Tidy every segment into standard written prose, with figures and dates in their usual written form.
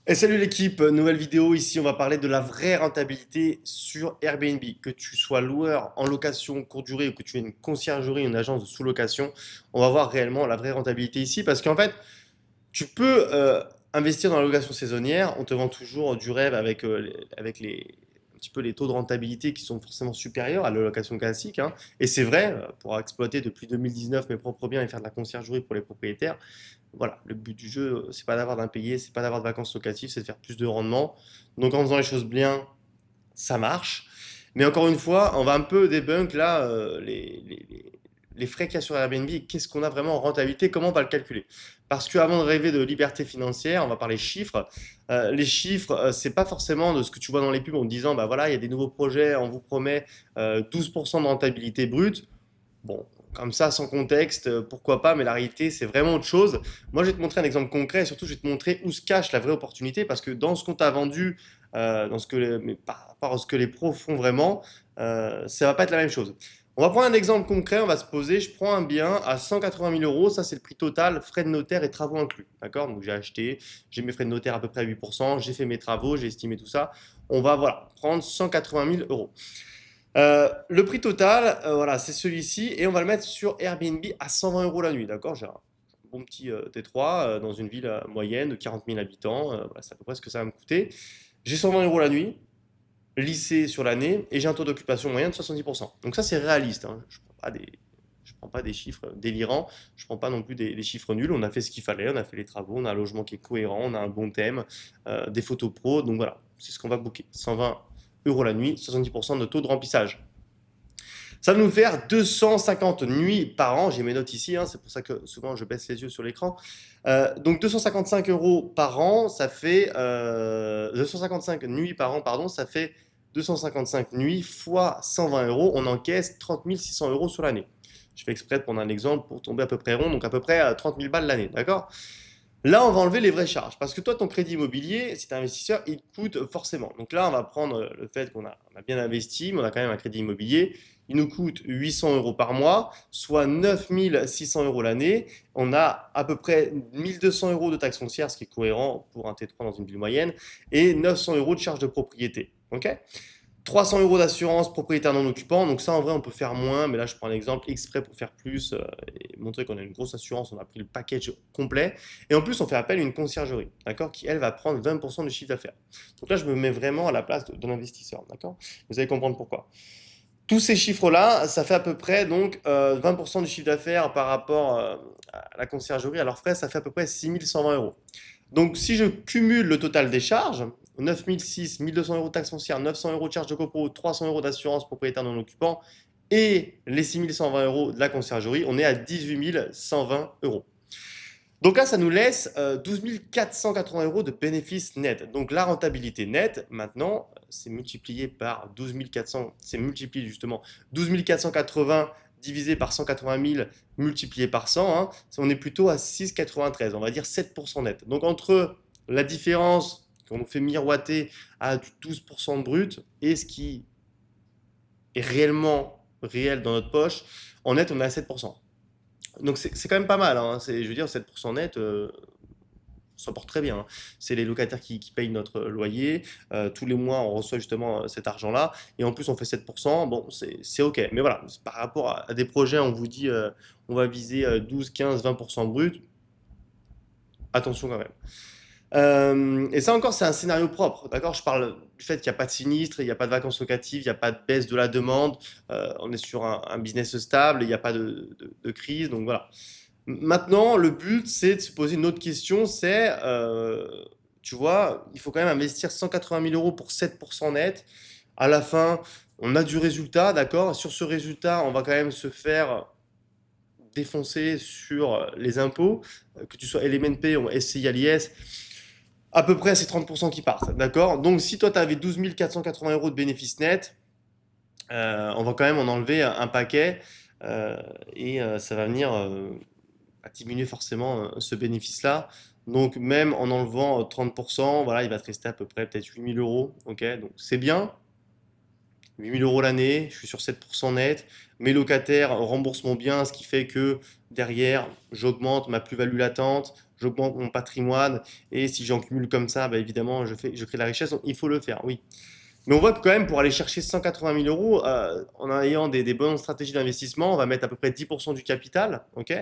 Et salut l'équipe, nouvelle vidéo ici, on va parler de la vraie rentabilité sur Airbnb. Que tu sois loueur en location courte durée ou que tu aies une conciergerie, une agence de sous-location, on va voir réellement la vraie rentabilité ici parce qu'en fait, tu peux investir dans la location saisonnière, on te vend toujours du rêve avec un petit peu les taux de rentabilité qui sont forcément supérieurs à la location classique, hein. Et c'est vrai, pour exploiter depuis 2019 mes propres biens et faire de la conciergerie pour les propriétaires, voilà, le but du jeu, c'est pas d'avoir d'impayé, c'est pas d'avoir de vacances locatives, c'est de faire plus de rendement. Donc en faisant les choses bien, ça marche. Mais encore une fois, on va un peu débunk là les frais qu'il y a sur Airbnb et qu'est-ce qu'on a vraiment en rentabilité, comment on va le calculer. Parce qu'avant de rêver de liberté financière, on va parler chiffres. Les chiffres, c'est pas forcément de ce que tu vois dans les pubs en disant, bah voilà, il y a des nouveaux projets, on vous promet 12% de rentabilité brute. Bon, comme ça, sans contexte, pourquoi pas, mais la réalité, c'est vraiment autre chose. Moi, je vais te montrer un exemple concret et surtout, je vais te montrer où se cache la vraie opportunité parce que dans ce qu'on t'a vendu, dans ce que mais par rapport à ce que les pros font vraiment, ça va pas être la même chose. On va prendre un exemple concret, on va se poser, je prends un bien à 180 000 euros, ça c'est le prix total, frais de notaire et travaux inclus. D'accord? Donc j'ai acheté, j'ai mes frais de notaire à peu près à 8%, j'ai fait mes travaux, j'ai estimé tout ça. On va voilà, prendre 180 000 euros. Le prix total, voilà, c'est celui-ci et on va le mettre sur Airbnb à 120 euros la nuit, d'accord? J'ai un bon petit T3 dans une ville moyenne de 40 000 habitants, voilà, c'est à peu près ce que ça va me coûter. J'ai 120 euros la nuit, lissé sur l'année et j'ai un taux d'occupation moyen de 70%. Donc ça, c'est réaliste, hein. Je prends pas des chiffres délirants, je prends pas non plus des chiffres nuls. On a fait ce qu'il fallait, on a fait les travaux, on a un logement qui est cohérent, on a un bon thème, des photos pro, donc voilà, c'est ce qu'on va booker. 120 euros la nuit, 70% de taux de remplissage. Ça va nous faire 250 nuits par an. J'ai mes notes ici, hein, c'est pour ça que souvent je baisse les yeux sur l'écran. Donc 255 euros par an, ça fait 255 nuits par an, pardon, ça fait 255 nuits fois 120 euros. On encaisse 30 600 euros sur l'année. Je fais exprès de prendre un exemple pour tomber à peu près rond, donc à peu près à 30 000 balles l'année, d'accord? Là, on va enlever les vraies charges. Parce que toi, ton crédit immobilier, si tu es investisseur, il te coûte forcément. Donc là, on va prendre le fait qu'on a bien investi, mais on a quand même un crédit immobilier. Il nous coûte 800 euros par mois, soit 9 600 euros l'année. On a à peu près 1200 euros de taxes foncières, ce qui est cohérent pour un T3 dans une ville moyenne, et 900 euros de charges de propriété. Ok? 300 euros d'assurance propriétaire non occupant. Donc ça, en vrai, on peut faire moins, mais là, je prends un exemple exprès pour faire plus et montrer qu'on a une grosse assurance. On a pris le package complet. Et en plus, on fait appel à une conciergerie, d'accord, qui, elle, va prendre 20% du chiffre d'affaires. Donc là, je me mets vraiment à la place de l'investisseur, d'accord? Vous allez comprendre pourquoi. Tous ces chiffres-là, ça fait à peu près donc 20% du chiffre d'affaires par rapport à la conciergerie. À leurs frais, ça fait à peu près 6 120 euros. Donc, si je cumule le total des charges, 9 006, 1200 euros de taxes foncières, 900 euros de charges de copro, 300 euros d'assurance propriétaire non occupant et les 6 120 euros de la conciergerie, on est à 18 120 euros. Donc là, ça nous laisse 12 480 euros de bénéfices nets. Donc la rentabilité nette, maintenant, c'est multiplié par 12 400, c'est multiplié justement 12 480 divisé par 180 000 multiplié par 100, hein, on est plutôt à 6,93, on va dire 7% net. Donc entre la différence qu'on nous fait miroiter à du 12% de brut et ce qui est réellement réel dans notre poche, en net, on est à 7%. Donc c'est quand même pas mal, hein. Je veux dire, 7% net, on s'en porte très bien, hein. C'est les locataires qui payent notre loyer. Tous les mois, on reçoit justement cet argent-là. Et en plus, on fait 7%. Bon, c'est OK. Mais voilà, par rapport à des projets, on vous dit on va viser 12, 15, 20% brut. Attention quand même. Et ça encore, c'est un scénario propre. D'accord? Je parle du fait qu'il n'y a pas de sinistre, il n'y a pas de vacances locatives, il n'y a pas de baisse de la demande. On est sur un business stable, il n'y a pas de crise. Donc voilà. Maintenant, le but, c'est de se poser une autre question, tu vois, il faut quand même investir 180 000 euros pour 7% net. À la fin, on a du résultat, d'accord? Sur ce résultat, on va quand même se faire défoncer sur les impôts, que tu sois LMNP ou SCI à l'IS. À peu près, c'est 30% qui partent, d'accord? Donc, si toi, tu avais 12 480 euros de bénéfices nets, on va quand même en enlever un paquet ça va venir à diminuer forcément ce bénéfice-là. Donc même en enlevant 30%, voilà, il va te rester à peu près peut-être 8 000 euros. Ok, donc c'est bien, 8 000 euros l'année, je suis sur 7% net. Mes locataires remboursent mon bien, ce qui fait que derrière, j'augmente ma plus-value latente, j'augmente mon patrimoine. Et si j'en cumule comme ça, bah, évidemment, je crée de la richesse. Donc, il faut le faire, oui. Mais on voit que quand même, pour aller chercher 180 000 euros, en ayant des bonnes stratégies d'investissement, on va mettre à peu près 10% du capital. Ok.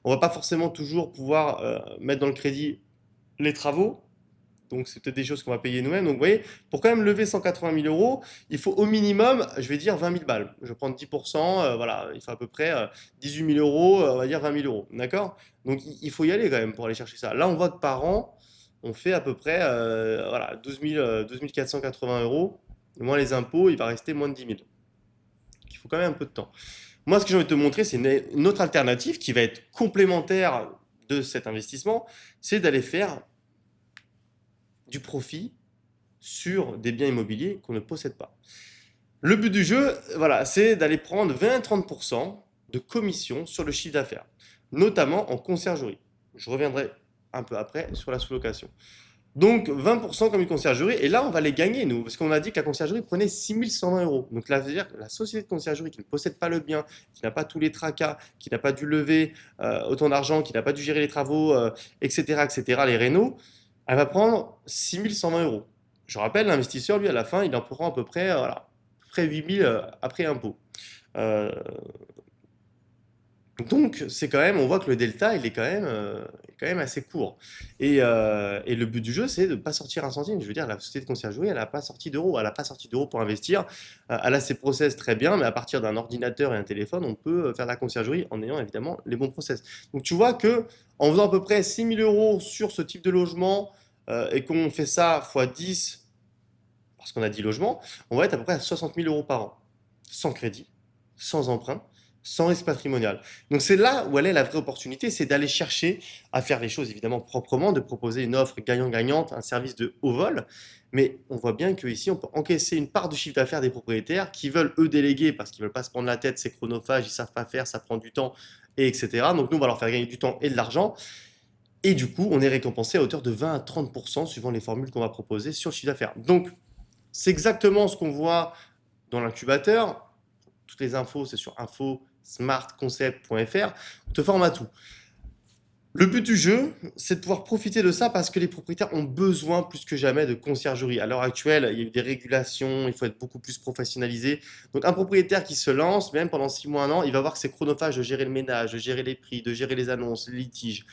On va pas forcément toujours pouvoir mettre dans le crédit les travaux. Donc, c'est peut-être des choses qu'on va payer nous-mêmes. Donc, vous voyez, pour quand même lever 180 000 euros, il faut au minimum, je vais dire 20 000 balles. Je vais prendre 10%, voilà, il faut à peu près 18 000 euros, on va dire 20 000 euros. D'accord. Donc, il faut y aller quand même pour aller chercher ça. Là, on voit que par an, on fait à peu près voilà, 12 480 euros. Moins les impôts, il va rester moins de 10 000. Donc, il faut quand même un peu de temps. Moi, ce que j'ai envie de te montrer, c'est une autre alternative qui va être complémentaire de cet investissement, c'est d'aller faire du profit sur des biens immobiliers qu'on ne possède pas. Le but du jeu, voilà, c'est d'aller prendre 20-30% de commission sur le chiffre d'affaires, notamment en conciergerie. Je reviendrai un peu après sur la sous-location. Donc 20% comme une conciergerie, et là on va les gagner nous, parce qu'on a dit que la conciergerie prenait 6 120 euros. Donc là, c'est-à-dire que la société de conciergerie qui ne possède pas le bien, qui n'a pas tous les tracas, qui n'a pas dû lever autant d'argent, qui n'a pas dû gérer les travaux, etc., etc., les rénaux, elle va prendre 6 120 euros. Je rappelle, l'investisseur, lui, à la fin, il en prend à peu près, voilà, à peu près 8 000 après impôt. Euh, donc, c'est quand même, on voit que le delta, il est quand même assez court. Et le but du jeu, c'est de ne pas sortir un centime. Je veux dire, la société de conciergerie, elle n'a pas sorti d'euros. Elle n'a pas sorti d'euros pour investir. Elle a ses process très bien, mais à partir d'un ordinateur et un téléphone, on peut faire de la conciergerie en ayant évidemment les bons process. Donc, tu vois que en faisant à peu près 6 000 euros sur ce type de logement et qu'on fait ça fois 10, parce qu'on a 10 logements, on va être à peu près à 60 000 euros par an, sans crédit, sans emprunt, sans risque patrimonial. Donc c'est là où elle est la vraie opportunité, c'est d'aller chercher à faire les choses évidemment proprement, de proposer une offre gagnant-gagnante, un service de haut vol. Mais on voit bien qu'ici, on peut encaisser une part du chiffre d'affaires des propriétaires qui veulent eux déléguer parce qu'ils ne veulent pas se prendre la tête, c'est chronophage, ils ne savent pas faire, ça prend du temps, et etc. Donc nous, on va leur faire gagner du temps et de l'argent. Et du coup, on est récompensé à hauteur de 20 à 30% suivant les formules qu'on va proposer sur le chiffre d'affaires. Donc, c'est exactement ce qu'on voit dans l'incubateur. Toutes les infos, c'est sur info-smart-concept.fr. On te forme à tout. Le but du jeu, c'est de pouvoir profiter de ça parce que les propriétaires ont besoin plus que jamais de conciergerie. À l'heure actuelle, il y a eu des régulations, il faut être beaucoup plus professionnalisé. Donc un propriétaire qui se lance, même pendant 6 mois, un an, il va voir que c'est chronophage de gérer le ménage, de gérer les prix, de gérer les annonces, les litiges,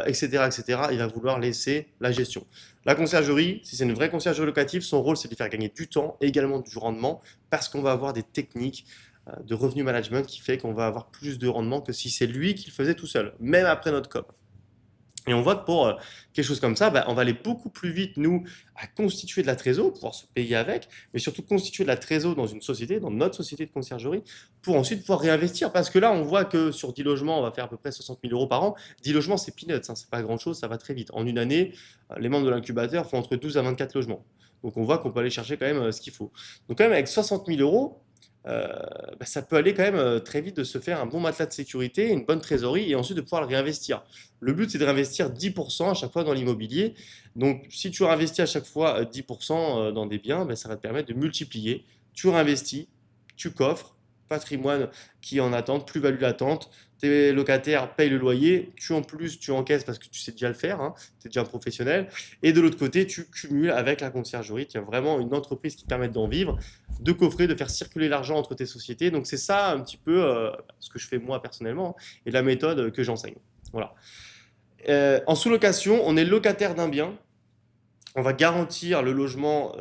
etc., etc. Il va vouloir laisser la gestion. La conciergerie, si c'est une vraie conciergerie locative, son rôle, c'est de faire gagner du temps et également du rendement parce qu'on va avoir des techniques de revenu management qui fait qu'on va avoir plus de rendement que si c'est lui qui le faisait tout seul, même après notre COP. Et on voit que pour quelque chose comme ça, bah, on va aller beaucoup plus vite, nous, à constituer de la trésor, pouvoir se payer avec, mais surtout constituer de la trésor dans une société, dans notre société de conciergerie, pour ensuite pouvoir réinvestir. Parce que là, on voit que sur 10 logements, on va faire à peu près 60 000 euros par an. 10 logements, c'est peanuts, hein, c'est pas grand-chose, ça va très vite. En une année, les membres de l'incubateur font entre 12 à 24 logements. Donc on voit qu'on peut aller chercher quand même ce qu'il faut. Donc quand même, avec 60 000 euros, euh, bah, ça peut aller quand même très vite de se faire un bon matelas de sécurité, une bonne trésorerie et ensuite de pouvoir le réinvestir. Le but, c'est de réinvestir 10% à chaque fois dans l'immobilier. Donc, si tu réinvestis à chaque fois 10% dans des biens, bah, ça va te permettre de multiplier. Tu réinvestis, tu coffres, patrimoine qui est en attente, plus-value latente. Tes locataires payent le loyer, tu en plus tu encaisses parce que tu sais déjà le faire, hein, tu es déjà un professionnel. Et de l'autre côté, tu cumules avec la conciergerie, qui a vraiment une entreprise qui permet d'en vivre, de coffrer, de faire circuler l'argent entre tes sociétés. Donc c'est ça un petit peu ce que je fais moi personnellement et la méthode que j'enseigne. Voilà. En sous-location, on est locataire d'un bien. On va garantir le logement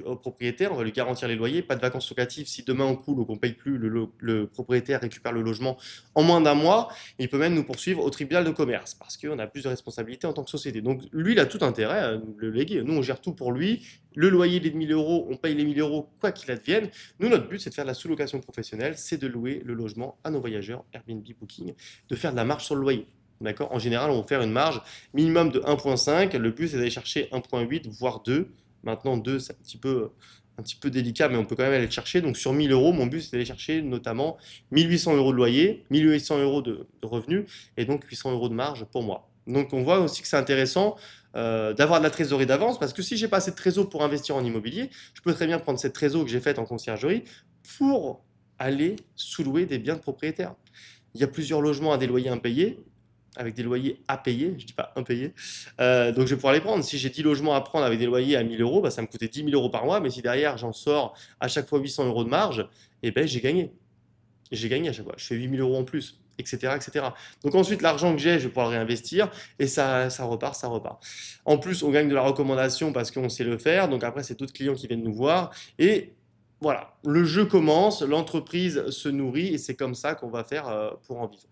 au propriétaire, on va lui garantir les loyers, pas de vacances locatives. Si demain on coule ou qu'on ne paye plus, le propriétaire récupère le logement en moins d'un mois. Il peut même nous poursuivre au tribunal de commerce parce qu'on a plus de responsabilités en tant que société. Donc lui, il a tout intérêt à nous le léguer. Nous, on gère tout pour lui. Le loyer des 1 000 euros, on paye les 1 000 euros quoi qu'il advienne. Nous, notre but, c'est de faire de la sous-location professionnelle, c'est de louer le logement à nos voyageurs, Airbnb Booking, de faire de la marge sur le loyer. D'accord. En général, on va faire une marge minimum de 1,5. Le but, c'est d'aller chercher 1,8, voire 2. Maintenant, 2, c'est un petit peu délicat, mais on peut quand même aller le chercher. Donc, sur 1 000 euros, mon but, c'est d'aller chercher notamment 1 800 euros de loyer, 1 800 euros de revenus et donc 800 euros de marge pour moi. Donc, on voit aussi que c'est intéressant d'avoir de la trésorerie d'avance parce que si j'ai pas assez de trésor pour investir en immobilier, je peux très bien prendre cette trésor que j'ai faite en conciergerie pour aller sous-louer des biens de propriétaires. Il y a plusieurs logements à des loyers impayés, avec des loyers à payer, je ne dis pas impayés. Donc je vais pouvoir les prendre. Si j'ai 10 logements à prendre avec des loyers à 1000 euros, bah, ça me coûtait 10 000 euros par mois, mais si derrière j'en sors à chaque fois 800 euros de marge, eh ben, j'ai gagné. J'ai gagné à chaque fois. Je fais 8 000 euros en plus, etc., etc. Donc ensuite, l'argent que j'ai, je vais pouvoir le réinvestir et ça repart, ça repart. En plus, on gagne de la recommandation parce qu'on sait le faire. Donc après, c'est d'autres clients qui viennent nous voir. Et voilà, le jeu commence, l'entreprise se nourrit et c'est comme ça qu'on va faire pour en vivre.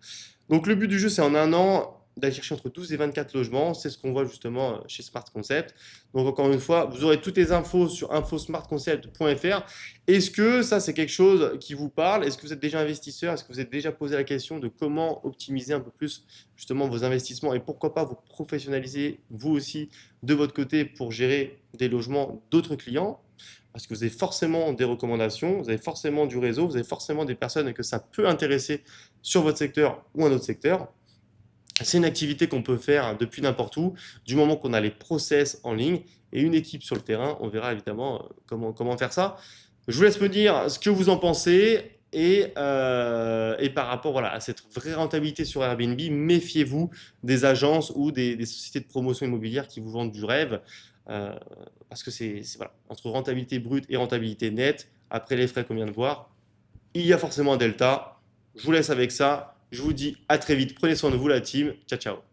Donc le but du jeu, c'est en un an d'aller chercher entre 12 et 24 logements. C'est ce qu'on voit justement chez Smart Concept. Donc encore une fois, vous aurez toutes les infos sur infosmartconcept.fr. Est-ce que ça, c'est quelque chose qui vous parle? Est-ce que vous êtes déjà investisseur? Est-ce que vous êtes déjà posé la question de comment optimiser un peu plus justement vos investissements et pourquoi pas vous professionnaliser vous aussi de votre côté pour gérer des logements d'autres clients? Parce que vous avez forcément des recommandations, vous avez forcément du réseau, vous avez forcément des personnes que ça peut intéresser sur votre secteur ou un autre secteur. C'est une activité qu'on peut faire depuis n'importe où, du moment qu'on a les process en ligne et une équipe sur le terrain. On verra évidemment comment faire ça. Je vous laisse me dire ce que vous en pensez. Et par rapport voilà, à cette vraie rentabilité sur Airbnb, méfiez-vous des agences ou des sociétés de promotion immobilière qui vous vendent du rêve. euh, Parce que voilà, entre rentabilité brute et rentabilité nette, après les frais qu'on vient de voir, il y a forcément un delta. Je vous laisse avec ça. Je vous dis à très vite. Prenez soin de vous, la team. Ciao, ciao.